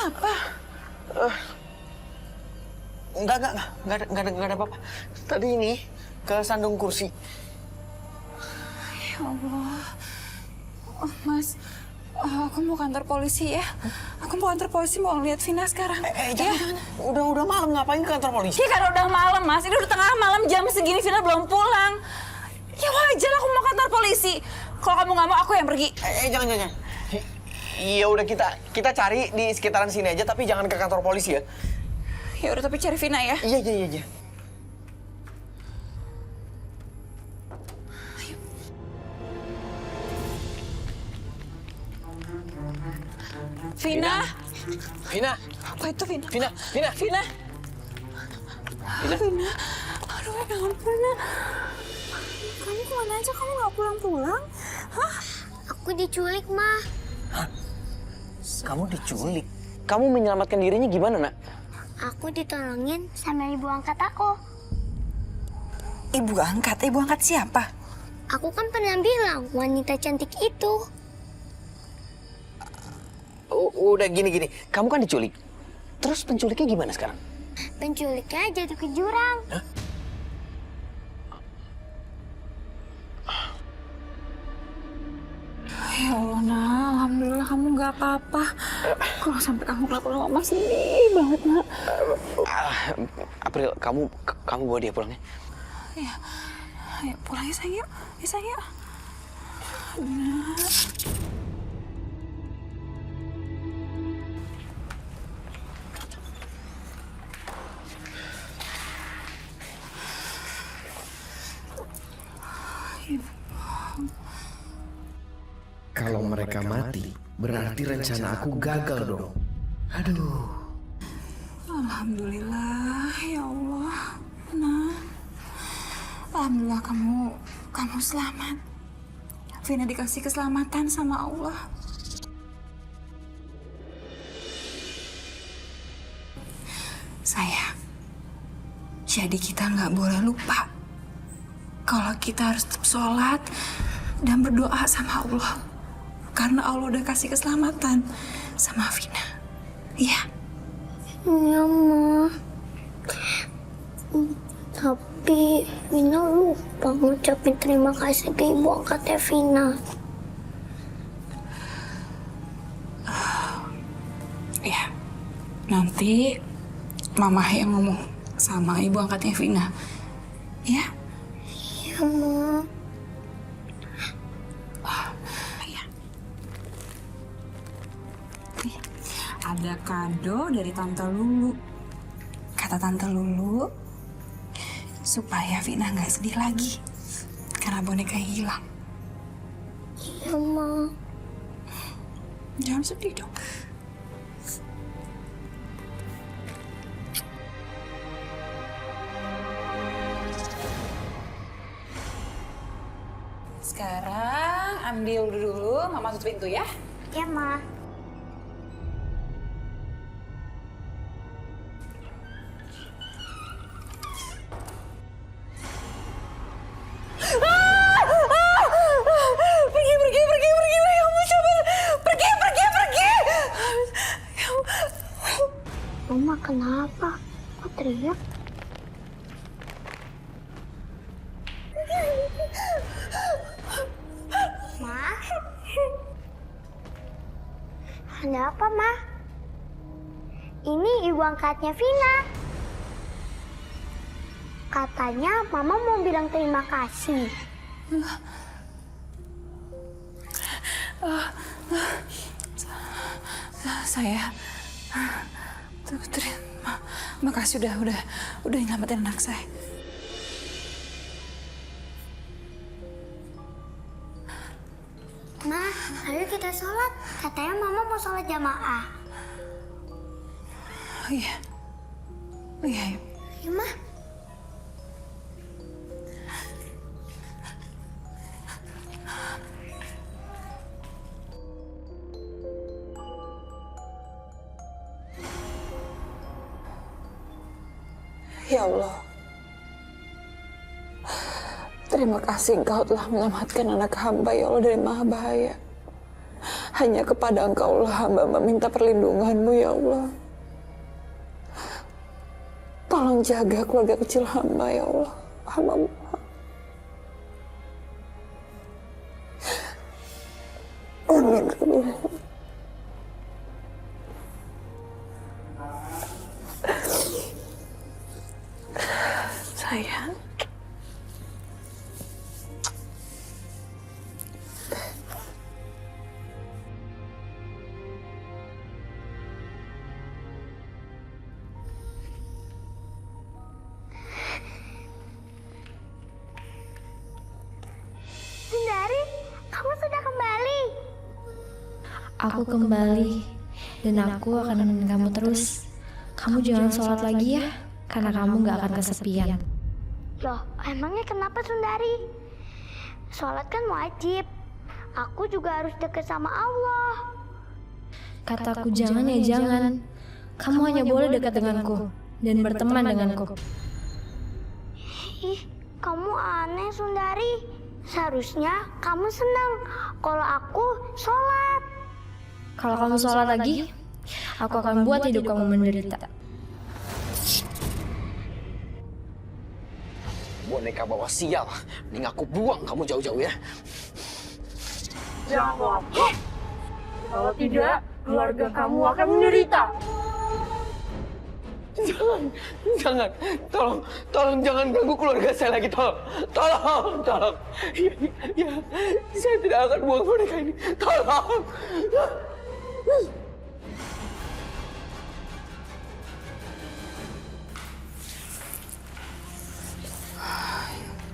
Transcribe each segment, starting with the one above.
Kenapa? Enggak ada apa-apa. Tadi ini kesandung kursi. Ya Allah. Oh, Mas, aku mau kantor polisi ya. Aku mau kantor polisi, mau lihat Vina sekarang. Jangan. Udah malam, ngapain ke kantor polisi? Ya karena udah malam, Mas. Ini udah tengah malam, jam segini Vina belum pulang. Ya wajar aku mau kantor polisi. Kalau kamu nggak mau, aku yang pergi. Jangan. Iya udah kita cari di sekitaran sini aja, tapi jangan ke kantor polisi ya. Ya udah, tapi cari Vina ya. Iya. Vina. Apa itu Vina? Vina. Aduh, ya ampun. Kamu kemana aja? Kamu nggak pulang-pulang? Hah? Aku diculik, Ma. Kamu diculik? Kamu menyelamatkan dirinya gimana, Nak? Aku ditolongin sama ibu angkat aku. Ibu angkat? Ibu angkat siapa? Aku kan pernah bilang wanita cantik itu. Udah gini. Kamu kan diculik. Terus penculiknya gimana sekarang? Penculiknya jatuh ke jurang. Hah? Ya Allah, Nak. Alhamdulillah kamu nggak apa-apa. Kalau sampai kamu kelaparan, Mama sedih banget, Nak. April, kamu bawa dia pulang ya? Ya, ayo pulang ya sayang. Ya sayang. Nak. Kalau mereka mati, berarti rencana aku gagal dong. Aduh. Alhamdulillah, ya Allah. Nah, alhamdulillah kamu selamat. Vina dikasih keselamatan sama Allah. Sayang, jadi kita nggak boleh lupa kalau kita harus tetap sholat dan berdoa sama Allah. Karena Allah udah kasih keselamatan sama Vina. Iya. Iya, Ma. Tapi Vina lupa ngucapin terima kasih ke ibu angkatnya Vina. Ya, nanti Mama yang ngomong sama ibu angkatnya Vina. Ya? Iya, Ma. Ya. Nih, ada kado dari Tante Lulu. Kata Tante Lulu, supaya Vina nggak sedih lagi karena boneka hilang. Iya, Ma. Jangan sedih dong. Sekarang ambil dulu, Mama tutup pintu ya. Iya, Ma. Mama, kenapa? Kok teriak? Ma? Ada apa, Ma? Ini ibu angkatnya Vina. Katanya Mama mau bilang terima kasih. Saya makasih udah nyelamatin anak saya. Ma, ayo kita sholat. Katanya Mama mau sholat jamaah. Oh iya. Iya. Ya, Ma. Ya Allah, terima kasih Engkau telah menyelamatkan anak hamba ya Allah dari maha bahaya. Hanya kepada Engkau lah hamba meminta perlindungan-Mu ya Allah. Tolong jaga keluarga kecil hamba ya Allah. Hamba mohon. Amin. Sayang. Sundari, kamu sudah kembali. Aku kembali dan aku akan nemenin kamu terus. Kamu jangan sholat lagi ya, karena kamu gak akan kesepian. Loh, emangnya kenapa Sundari? Sholat kan wajib. Aku juga harus dekat sama Allah. Kataku jangan ya jangan. Kamu hanya boleh dekat denganku dan berteman denganku. Ih, kamu aneh Sundari. Seharusnya kamu senang kalau aku sholat. Kalau kamu sholat lagi, aku akan buat hidup kamu menderita. Boneka bawa sial. Mending aku buang kamu jauh-jauh ya. Jawab. Kalau tidak, keluarga kamu akan menderita. Jangan. Tolong jangan ganggu keluarga saya lagi. Tolong. Ya, saya tidak akan buang boneka ini. Tolong.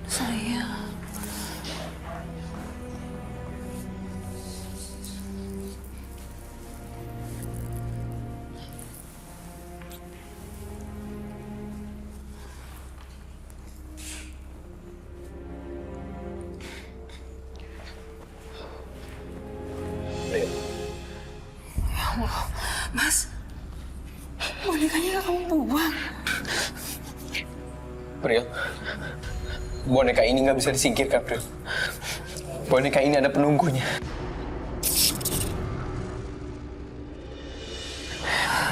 Sayang. Ya Allah, Mas. Bonekanya kamu buang. Pril, boneka ini nggak bisa disingkirkan, Pril. Boneka ini ada penunggunya.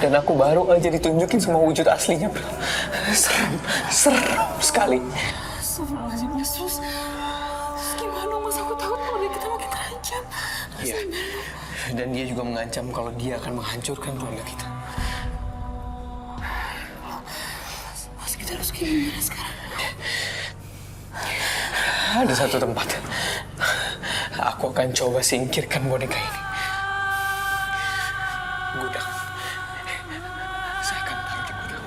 Dan aku baru aja ditunjukin semua wujud aslinya, Pril. Serem sekali. Astagfirullahaladzim, Mas. Terus gimana, Mas? Aku takut kalau kita makin terancam. Iya. Dan dia juga mengancam kalau dia akan menghancurkan keluarga kita. Mas, kita harus gimana sekarang? Ada satu tempat. Aku akan coba singkirkan boneka ini. Gudang. Saya akan taruh di gudang.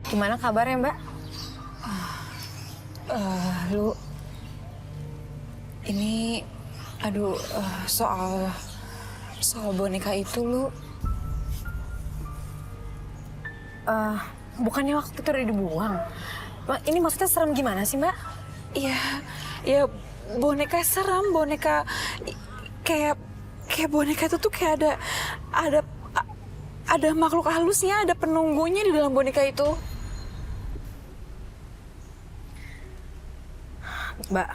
Gimana kabarnya, Mbak? Lu, ini, aduh, soal boneka itu, lu. Bukannya waktu itu udah dibuang. Ini maksudnya serem gimana sih, Mbak? Ya boneka serem, boneka kayak boneka itu tuh kayak ada makhluk halusnya, ada penunggunya di dalam boneka itu. Mbak,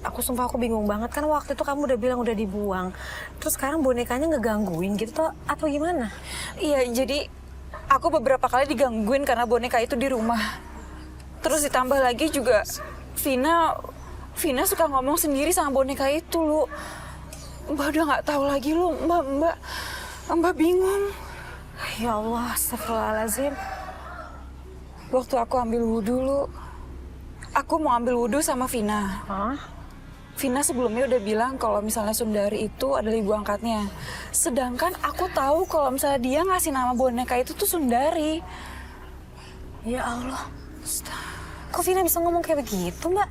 aku sumpah aku bingung banget. Kan waktu itu kamu udah bilang udah dibuang. Terus sekarang bonekanya ngegangguin gitu atau gimana? Iya, jadi aku beberapa kali digangguin karena boneka itu di rumah. Terus ditambah lagi juga Vina suka ngomong sendiri sama boneka itu, lu. Mbak udah nggak tahu lagi, lu. Mbak bingung. Ya Allah, astagfirullahaladzim. Waktu aku ambil wudhu, lu. Aku mau ambil wudhu sama Vina. Hah? Vina sebelumnya udah bilang kalau misalnya Sundari itu adalah ibu angkatnya. Sedangkan aku tahu kalau misalnya dia ngasih nama boneka itu tuh Sundari. Ya Allah. Kok Vina bisa ngomong kayak begitu, Mbak?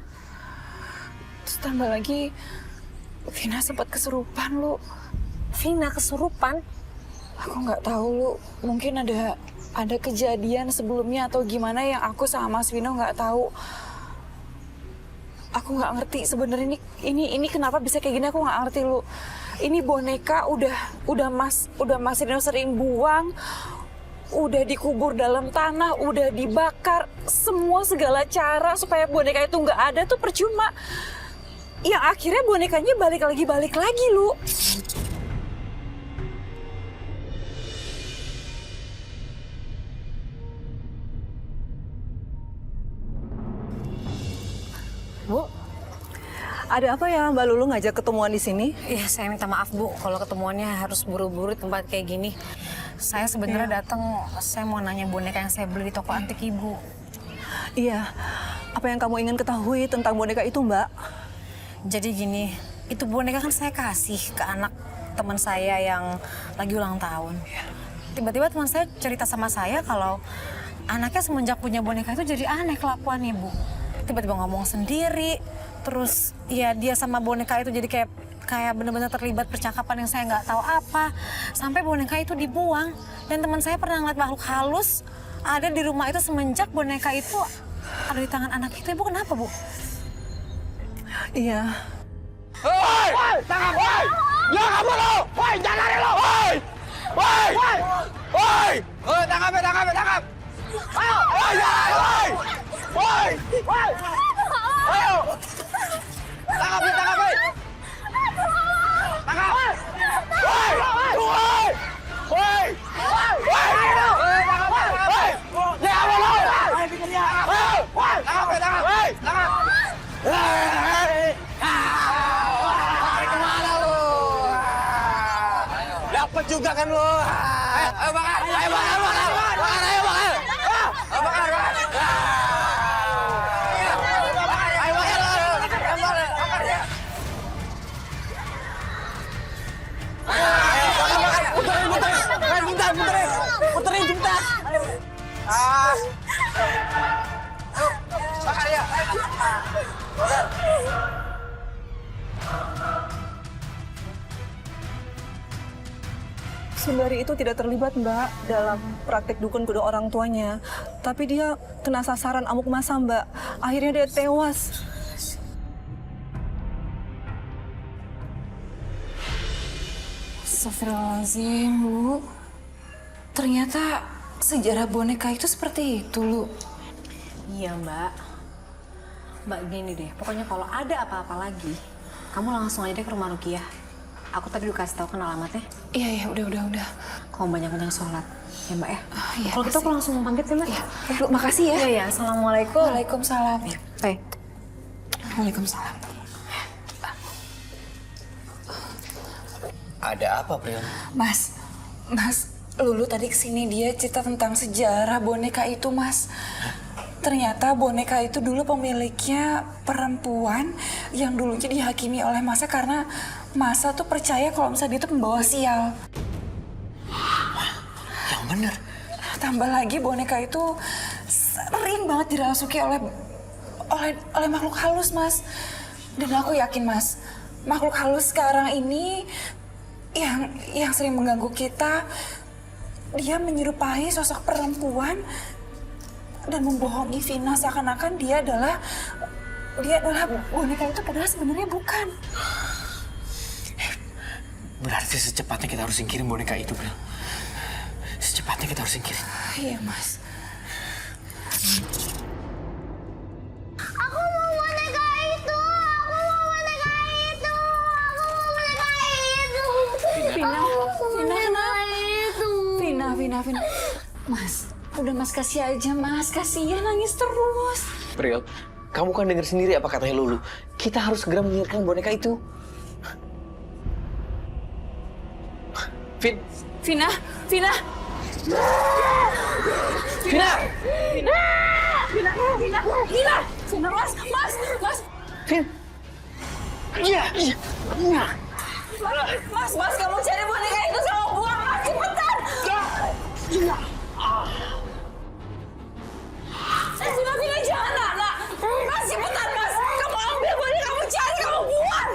Terus tambah lagi, Vina sempat kesurupan, lu. Vina kesurupan? Aku nggak tahu lu, mungkin ada kejadian sebelumnya atau gimana yang aku sama Mas Vino nggak tahu. Aku nggak ngerti sebenarnya ini kenapa bisa kayak gini, aku nggak ngerti lu. Ini boneka udah Mas Vino sering buang, udah dikubur dalam tanah, udah dibakar, semua segala cara supaya boneka itu nggak ada tuh percuma. Yang akhirnya bonekanya balik lagi lu. Bu, ada apa ya Mbak Lulu ngajak ketemuan di sini? Iya, saya minta maaf Bu, kalau ketemuannya harus buru-buru di tempat kayak gini. Saya sebenarnya datang, saya mau nanya boneka yang saya beli di toko antik Ibu. Iya, apa yang kamu ingin ketahui tentang boneka itu Mbak? Jadi gini, itu boneka kan saya kasih ke anak teman saya yang lagi ulang tahun. Tiba-tiba teman saya cerita sama saya kalau anaknya semenjak punya boneka itu jadi aneh kelakuannya Bu. Tiba-tiba ngomong sendiri, terus ya dia sama boneka itu jadi kayak benar-benar terlibat percakapan yang saya nggak tahu apa. Sampai boneka itu dibuang, dan teman saya pernah ngeliat makhluk halus ada di rumah itu semenjak boneka itu ada di tangan anak itu. Ibu kenapa Bu? Iya. Woi! Tangkap, woi! Ya kamu lo! Woi, jangan lari lo! Woi! Woi! Woi! Woi, tangkap! Ayo! Woi, jangan lari, woi! Woi! Woi! Ayo! Tangkap! Woi! Tangkap! Woi! Woi! Woi! Woi! Tangkap! Woi! Ya kamu lo! Woi, bikin dia! Woi! Tangkap! Woi! Tangkap! Kemana lu? Dapat juga kan lu? Ayo bakar! Ayo bakar! Ayo bakar! Ayo bakar! Puterin jembat! Bakar ya! Sundari itu tidak terlibat Mbak dalam praktek dukun kedua orang tuanya. Tapi dia kena sasaran amuk massa Mbak. Akhirnya dia tewas. Astagfirullahaladzim, Lu. Ternyata sejarah boneka itu seperti itu, Lu. Iya Mbak. Mbak gini deh, pokoknya kalau ada apa-apa lagi, kamu langsung aja deh ke rumah Rukiah. Aku tadi udah kasih tahu kan alamatnya. Iya, udah. Kamu banyak-banyak sholat, ya Mbak ya. Iya, kalau gitu aku langsung pamit ya Mbak. Lu, makasih ya. Iya, assalamualaikum. Waalaikumsalam. Baik. Waalaikumsalam. Ada apa, Pril? Mas, Lulu tadi kesini dia cerita tentang sejarah boneka itu, Mas. Ternyata boneka itu dulu pemiliknya perempuan yang dulunya dihakimi oleh Masa karena Masa tuh percaya kalau misalnya dia tuh pembawa sial. Yang bener. Tambah lagi boneka itu sering banget dirasuki oleh makhluk halus, Mas. Dan aku yakin, Mas, makhluk halus sekarang ini yang sering mengganggu kita, dia menyerupai sosok perempuan dan membohongi Vina seakan-akan dia adalah boneka itu, padahal sebenarnya bukan. Berarti secepatnya kita harus singkirin boneka itu, Pril. Secepatnya kita harus singkirin. Iya, Mas. Aku mau boneka itu. Vina. Mas, udah Mas kasih aja, Mas. Kasihan nangis terus. Pril, kamu kan dengar sendiri apa katanya Lulu. Kita harus segera menyingkirkan boneka itu. Vina. Mas. Iya. Mas, kamu cari boneka itu sama buang, Mas, cepetan. Vina, jangan, nak. Mas, cepetan, Mas. Kamu ambil boneka, kamu cari, kamu buang.